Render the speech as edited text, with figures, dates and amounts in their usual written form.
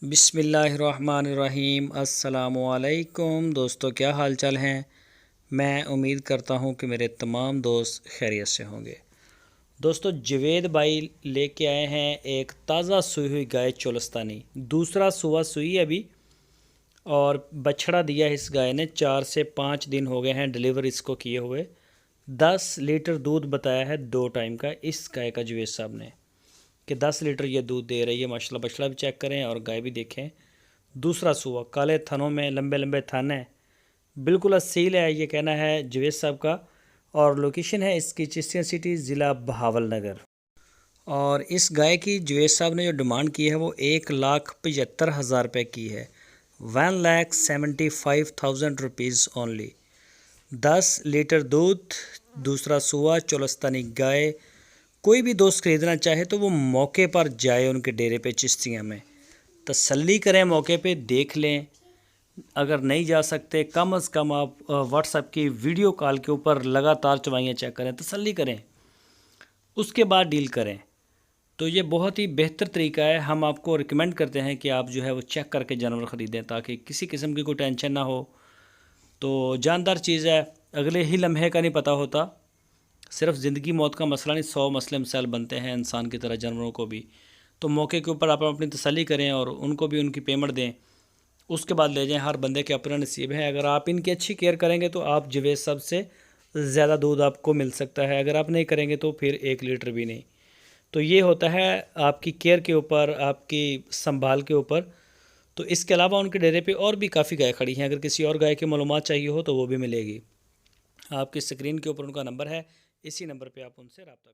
बिस्मिल्लाहिर्रहमानिर्रहीम अस्सलामुअलैकुम दोस्तों, क्या हाल चाल हैं। मैं उम्मीद करता हूं कि मेरे तमाम दोस्त खैरियत से होंगे। दोस्तों, जवेद भाई लेके आए हैं एक ताज़ा सूई हुई गाय चोलस्तानी। दूसरा सुबह सूई अभी और बछड़ा दिया इस गाय ने। 4 से 5 दिन हो गए हैं डिलीवर इसको किए हुए। 10 लीटर दूध बताया है 2 टाइम का इस गाय का जवेद साहब ने, कि 10 लीटर ये दूध दे रही है। माशाल्लाह, बछड़ा भी चेक करें और गाय भी देखें। दूसरा सूआ, काले थनों में लंबे लंबे थन हैं, बिल्कुल असील है, ये कहना है जवेद साहब का। और लोकेशन है इसकी चिश्तिया सिटी, ज़िला बहावल नगर। और इस गाय की जवेद साहब ने जो डिमांड की है वो 1,75,000 रुपये की है। 1,75,000 रुपीज़ ओनली। 10 लीटर दूध, दूसरा सूआ, चोलस्तानी गाय। कोई भी दोस्त ख़रीदना चाहे तो वो मौके पर जाए उनके डेरे पे चिश्तिया में, तसल्ली करें, मौके पे देख लें। अगर नहीं जा सकते, कम अज़ कम आप व्हाट्सएप की वीडियो कॉल के ऊपर लगातार चवाइयाँ चेक करें, तसल्ली करें, उसके बाद डील करें। तो ये बहुत ही बेहतर तरीका है। हम आपको रिकमेंड करते हैं कि आप जो है वो चेक करके जानवर ख़रीदें, ताकि किसी किस्म की कोई टेंशन ना हो। तो जानदार चीज़ है, अगले ही लम्हे का नहीं पता होता। सिर्फ ज़िंदगी मौत का मसला नहीं, 100 मसले मसाइल बनते हैं इंसान की तरह, जानवरों को भी। तो मौके के ऊपर आप अपनी तसल्ली करें और उनको भी उनकी पेमेंट दें, उसके बाद ले जाएं। हर बंदे के अपना नसीब है। अगर आप इनकी अच्छी केयर करेंगे तो आप जवेद साहब से ज़्यादा दूध आपको मिल सकता है। अगर आप नहीं करेंगे तो फिर 1 लीटर भी नहीं। तो ये होता है आपकी केयर के ऊपर, आपकी संभाल के ऊपर। तो इसके अलावा उनके डेरे पे और भी काफ़ी गाय खड़ी हैं। अगर किसी और गाय की मालूमात चाहिए हो तो वो भी मिलेगी। आपकी स्क्रीन के ऊपर उनका नंबर है, इसी नंबर पे आप उनसे रब्ता करें।